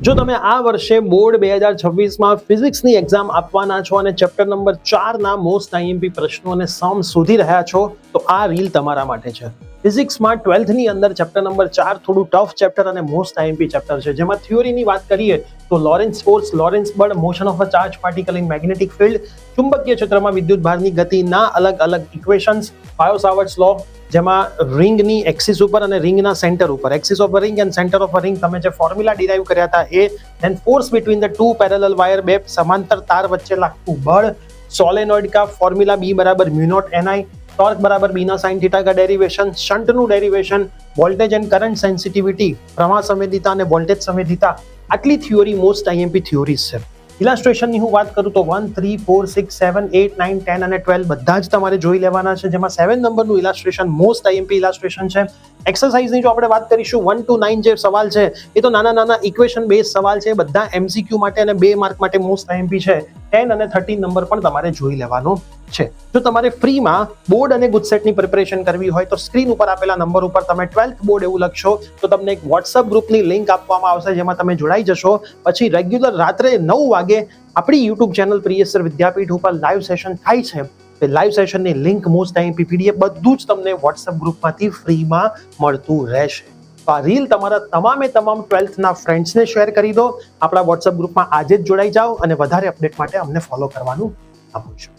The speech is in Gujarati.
જો તમે આ વર્ષે બોર્ડ 2026માં ફિઝિક્સની એક્ઝામ આપવાના છો અને ચેપ્ટર નંબર 4ના મોસ્ટ આઈએમપી પ્રશ્નો અને સમ શોધી રહ્યા છો તો આ રીલ તમારા માટે છે. ફિઝિક્સમાં 12થની અંદર ચેપ્ટર નંબર 4 થોડું ટફ ચેપ્ટર અને મોસ્ટ આઈએમપી ચેપ્ટર છે, જેમાં થિયોરીની વાત કરીએ તો લોરેન્સ ફોર્સ, લોરેન્સ બળ, motion of a charge particle in magnetic field, ચુંબકીય ક્ષેત્રમાં વિદ્યુત ભારની ગતિના અલગ અલગ ઇક્વેશન્સ, બાયો-સાવર્ટ્સ લો, જેમાં રિંગની એક્સિસ ઉપર અને રિંગના સેન્ટર ઉપર, axis of a ring and centre of a ring, તમે જે ફોર્મ્યુલા ડિરાઈવ કર્યા હતા એ, then force between the two parallel wire, બે સમાંતર તાર વચ્ચે લાગતું બળ, સોલેનોઇડ का फॉर्मूला B बराबर म्यू नॉट NI, टॉर्क बराबर B ना साइन थीटा का डेरिवेशन, शंटનું derivation, voltage and current sensitivity, प्रवाह संवेदिता અને વોલ્ટેજ સંવેદિતા, આટલી થિયોરી મોસ્ટ આઈએમપી થિયોરીઝ છે. ઇલાસ્ટ્રેશનની હું વાત કરું તો 1, 3, 4, 6, 7, 8, 9, 10 અને 12 બધા જ તમારે જોઈ લેવાના છે, જેમાં 7 નંબરનું ઇલાસ્ટ્રેશન મોસ્ટ આઈએમપી ઇલાસ્ટ્રેશન છે. એક્સરસાઇઝની જો આપણે વાત કરીશું 1 to 9 જે સવાલ છે એ તો નાના નાના ઇક્વેશન બેઝ સવાલ છે, બધા MCQ માટે અને 2 માર્ક માટે મોસ્ટ આઈએમપી છે. 10 અને 13 નંબર પણ તમારે જોઈ લેવાનો છે. જો તમારે ફ્રીમાં બોર્ડ અને ગુજસેટની પ્રિપરેશન કરવી હોય તો સ્ક્રીન ઉપર આપેલા નંબર ઉપર તમે 12th બોર્ડ એવું લખશો તો તમને એક વોટ્સઅપ ગ્રુપની લિંક આપવામાં આવશે, જેમાં તમે જોડાઈ જશો. પછી રેગ્યુલર રાત્રે 9 વાગે આપણી યુટ્યુબ ચેનલ પ્રિયસર વિદ્યાપીઠ ઉપર લાઈવ સેશન થાય છે. તે લાઈવ સેશનની લિંક, મોસ્ટ આઈએમપી PDF બધું જ તમને વોટ્સઅપ ગ્રુપમાંથી ફ્રીમાં મળતું રહેશે. તો આ રીલ તમારા તમામ 12થના ફ્રેન્ડ્સને શેર કરી દો. આપણા વોટ્સઅપ ગ્રુપમાં આજે જ જોડાઈ જાઓ અને વધારે અપડેટ માટે અમને ફોલો કરવાનું ના ભૂલશો.